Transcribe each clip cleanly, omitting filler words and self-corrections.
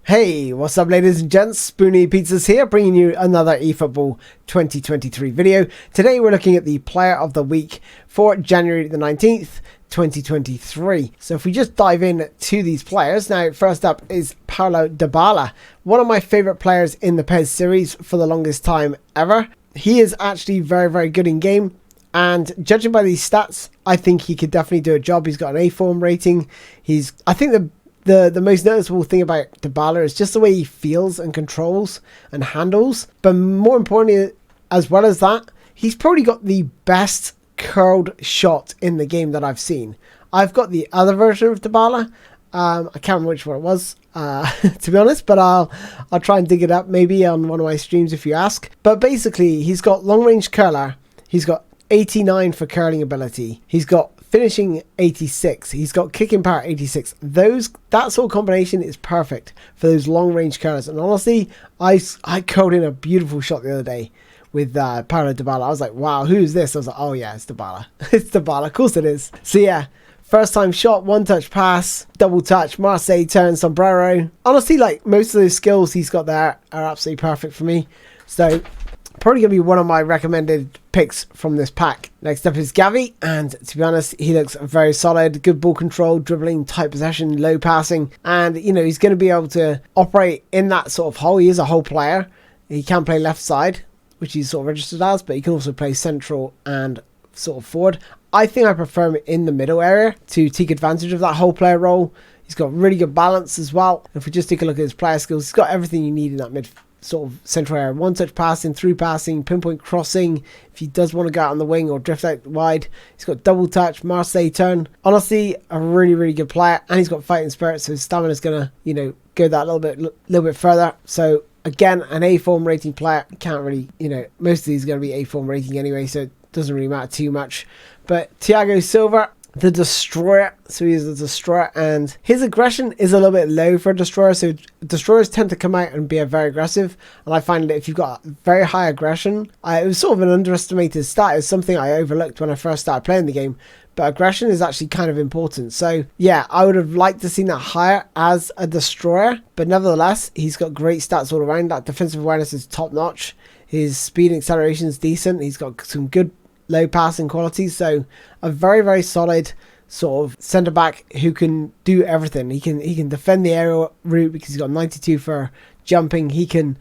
Hey, what's up ladies and gents, SpoonyPizzas here, bringing you another eFootball 2023 video. Today we're looking at the Player of the Week for January the 19th, 2023. So if we just dive in to these players, now first up is Dybala, one of my favourite players in the PES series for the longest time ever. He is actually very good in game, and judging by these stats, I think he could definitely do a job. He's got an A form rating. I think the most noticeable thing about Dybala is just the way he feels and controls and handles. But more importantly, as well as that, he's probably got the best curled shot in the game that I've seen. I've got the other version of Dybala. I can't remember which one it was, to be honest, but I'll try and dig it up maybe on one of my streams if you ask. But basically, he's got long range curler. He's got 89 for curling ability. He's got finishing 86. He's got kicking power 86. That sort of combination is perfect for those long range curlers. And honestly, I curled in a beautiful shot the other day with Dybala. I was like, wow, who's this? I was like, oh yeah, it's Dybala. It's Dybala. Of course it is. So yeah, first time shot, one touch pass, double touch, Marseille turn, sombrero. Honestly, like most of those skills he's got there are absolutely perfect for me. So probably going to be one of my recommended picks from this pack. Next up is Gavi, and to be honest, he looks very solid. Good ball control, dribbling, tight possession, low passing, and you know, he's going to be able to operate in that sort of hole. He is a whole player. He can play left side, which he's sort of registered as, but he can also play central and sort of forward. I think I prefer him in the middle area to take advantage of that whole player role. He's got really good balance as well. If we just take a look at his player skills, he's got everything you need in that mid sort of central area. One touch passing, through passing, pinpoint crossing. If he does want to go out on the wing or drift out wide, he's got double touch, Marseille turn. Honestly, a really good player, and he's got fighting spirit, so his stamina is gonna, you know, go that little bit further. So again, an A form rating player. Can't really, you know, most of these are gonna be A form rating anyway, so it doesn't really matter too much. But Thiago Silva, the Destroyer, so he's a Destroyer, and his aggression is a little bit low for a Destroyer, so Destroyers tend to come out and be very aggressive, and I find that if you've got very high aggression, it was sort of an underestimated stat. It's something I overlooked when I first started playing the game, but aggression is actually kind of important. So yeah, I would have liked to see that higher as a Destroyer, but nevertheless, he's got great stats all around. That defensive awareness is top notch, his speed and acceleration is decent, he's got some good low passing qualities, so a very solid sort of centre back who can do everything. He can defend the aerial route because he's got 92 for jumping. He can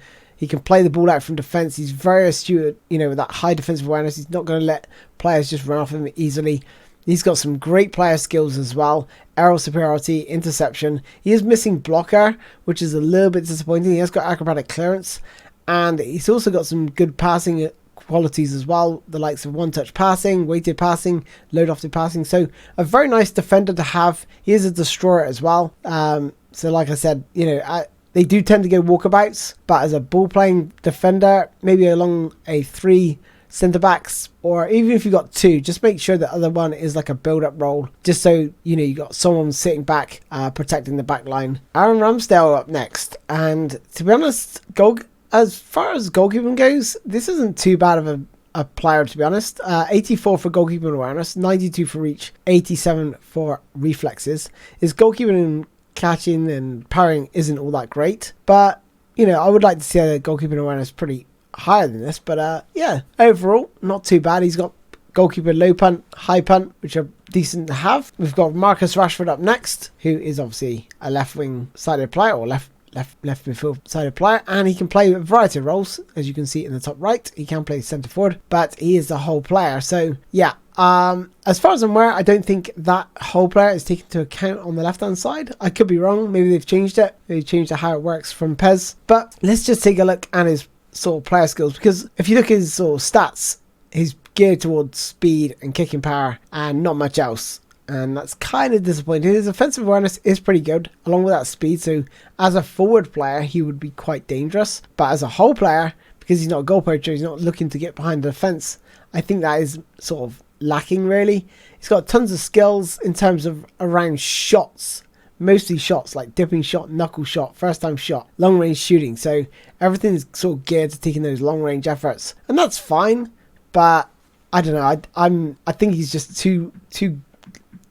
play the ball out from defence. He's very astute, you know, with that high defensive awareness. He's not going to let players just run off him easily. He's got some great player skills as well. Aerial superiority, interception. He is missing blocker, which is a little bit disappointing. He has got acrobatic clearance, and he's also got some good passing qualities as well, the likes of one touch passing, weighted passing, low lofted passing. So a very nice defender to have. He is a Destroyer as well. So like I said, you know, they do tend to go walkabouts, but as a ball playing defender, maybe along a 3 centre backs, or even if you got 2, just make sure the other one is like a build up role, just so you know you got someone sitting back protecting the back line. Aaron Ramsdale up next, and to be honest, as far as goalkeeping goes, this isn't too bad of a player, to be honest. 84 for goalkeeping awareness, 92 for reach, 87 for reflexes. His goalkeeping and catching and parrying isn't all that great, but you know, I would like to see the goalkeeping awareness pretty higher than this. But yeah, overall not too bad. He's got goalkeeper, low punt, high punt, which are decent to have. We've got Marcus Rashford up next, who is obviously a left wing sided player, or left midfield sided player, and he can play a variety of roles, as you can see in the top right. He can play centre forward, but he is the whole player. So yeah, as far as I'm aware, I don't think that whole player is taken into account on the left hand side. I could be wrong, maybe they've changed it, they've changed how it works from PES. But let's just take a look at his sort of player skills, because if you look at his sort of stats, he's geared towards speed and kicking power and not much else, and that's kind of disappointing. His offensive awareness is pretty good along with that speed, so as a forward player he would be quite dangerous, but as a whole player, because he's not a goal poacher, he's not looking to get behind the defence, I think that is sort of lacking really. He's got tons of skills in terms of around shots, mostly shots like dipping shot, knuckle shot, first time shot, long range shooting, so everything is sort of geared to taking those long range efforts, and that's fine. But I don't know, I think he's just too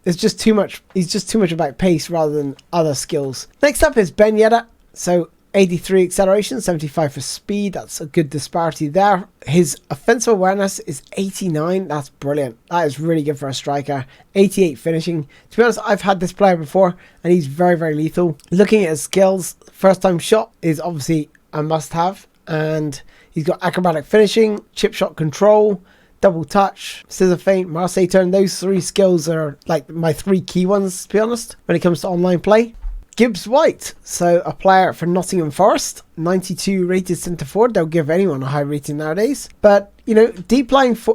there's just too much, he's just too much about pace rather than other skills. Next up is Ben Yedder. So 83 acceleration, 75 for speed. That's a good disparity there. His offensive awareness is 89. That's brilliant. That is really good for a striker. 88 finishing. To be honest, I've had this player before and he's very, very lethal. Looking at his skills, first time shot is obviously a must have. And he's got acrobatic finishing, chip shot control, double touch, scissor feint, Marseille turn. Those 3 skills are like my 3 key ones, to be honest, when it comes to online play. Gibbs White, so a player for Nottingham Forest, 92 rated centre forward. They'll give anyone a high rating nowadays. But, you know,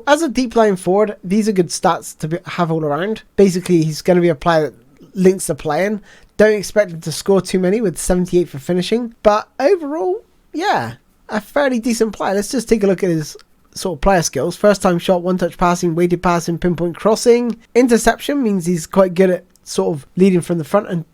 as a deep line forward, these are good stats to have all around. Basically, he's going to be a player that links the play in. Don't expect him to score too many with 78 for finishing. But overall, yeah, a fairly decent player. Let's just take a look at his sort of player skills. First time shot, one touch passing, weighted passing, pinpoint crossing. Interception means he's quite good at sort of leading from the front. And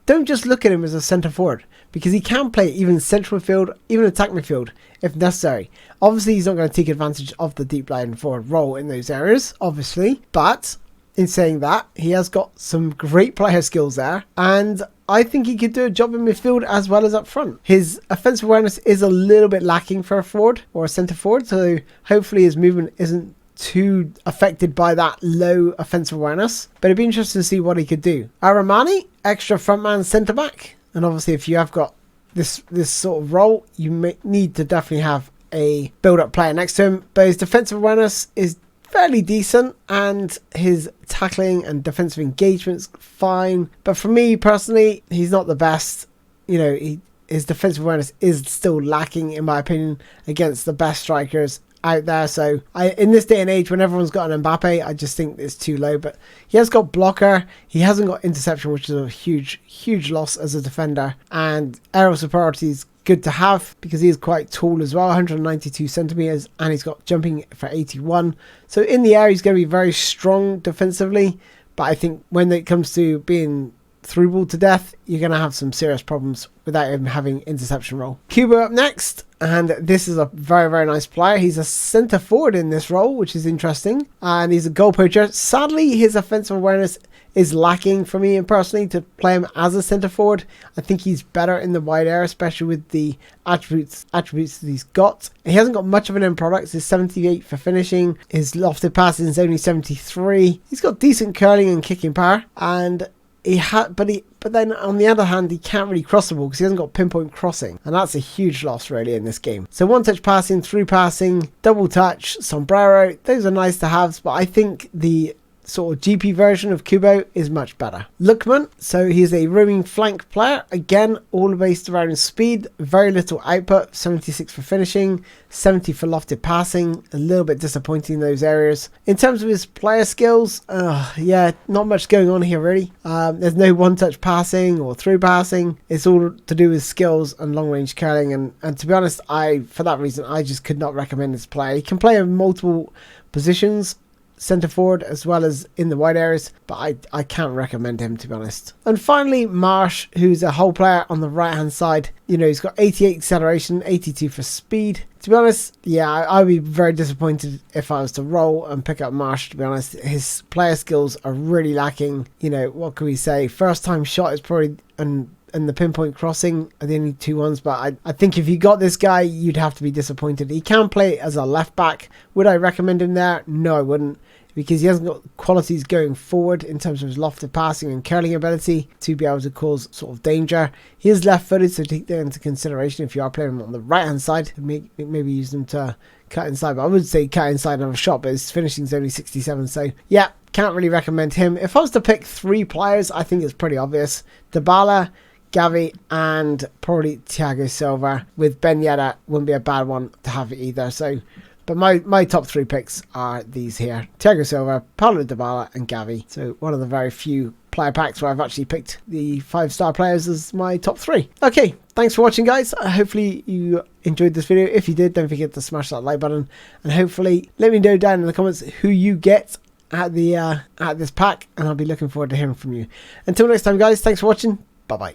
don't just look at him as a centre forward, because he can play even central midfield, even attack midfield if necessary. Obviously, he's not going to take advantage of the deep line forward role in those areas, obviously. But in saying that, he has got some great player skills there, and I think he could do a job in midfield as well as up front. His offensive awareness is a little bit lacking for a forward or a centre forward, so hopefully his movement isn't too affected by that low offensive awareness, but it'd be interesting to see what he could do. Aramani, extra frontman centre back, and obviously if you have got this sort of role, you may need to definitely have a build-up player next to him. But his defensive awareness is fairly decent, and his tackling and defensive engagement's fine. But for me personally, he's not the best. You know, his defensive awareness is still lacking, in my opinion, against the best strikers out there. So in this day and age, when everyone's got an Mbappe, I just think it's too low. But he has got blocker, he hasn't got interception, which is a huge loss as a defender, and aerial superiority is good to have because he is quite tall as well, 192 centimeters, and he's got jumping for 81. So in the air, he's going to be very strong defensively, but I think when it comes to being through ball to death, you're going to have some serious problems without him having interception role. Kubo up next, and this is a very nice player. He's a centre forward in this role, which is interesting, and he's a goal poacher. Sadly, his offensive awareness is lacking for me personally to play him as a centre forward. I think he's better in the wide area, especially with the attributes that he's got. He hasn't got much of an end product. He's 78 for finishing. His lofted passing is only 73. He's got decent curling and kicking power, and but then on the other hand, he can't really cross the ball because he hasn't got pinpoint crossing, and that's a huge loss really in this game. So one touch passing, through passing, double touch, sombrero, those are nice to have, but I think the sort of GP version of Kubo is much better. Lookman, so he's a roaming flank player, again all based around speed, very little output, 76 for finishing, 70 for lofted passing, a little bit disappointing in those areas. In terms of his player skills, yeah, not much going on here really. There's no one touch passing or through passing. It's all to do with skills and long range curling, and to be honest, for that reason I just could not recommend this player. He can play in multiple positions, centre forward as well as in the wide areas, but I can't recommend him, to be honest. And finally, Marsh, who's a whole player on the right hand side. You know, he's got 88 acceleration, 82 for speed. To be honest, yeah, I'd be very disappointed if I was to roll and pick up Marsh, to be honest. His player skills are really lacking. You know, what can we say? First time shot is probably and the pinpoint crossing are the only two ones, but I think if you got this guy, you'd have to be disappointed. He can play as a left back. Would I recommend him there? No, I wouldn't, because he hasn't got qualities going forward in terms of his lofted passing and curling ability to be able to cause sort of danger. He is left footed, so take that into consideration if you are playing him on the right hand side. Maybe use them to cut inside, but I would say cut inside of a shot, but his finishing is only 67, so yeah, can't really recommend him. If I was to pick 3 players, I think it's pretty obvious. Dybala, Gavi, and probably Thiago Silva. With Ben Yedder wouldn't be a bad one to have either. So, but my top 3 picks are these here: Thiago Silva, Paulo Dybala, and Gavi. So one of the very few player packs where I've actually picked the 5-star players as my top 3. Okay, thanks for watching, guys. Hopefully you enjoyed this video. If you did, don't forget to smash that like button, and hopefully let me know down in the comments who you get at this pack, and I'll be looking forward to hearing from you. Until next time, guys, thanks for watching. Bye bye.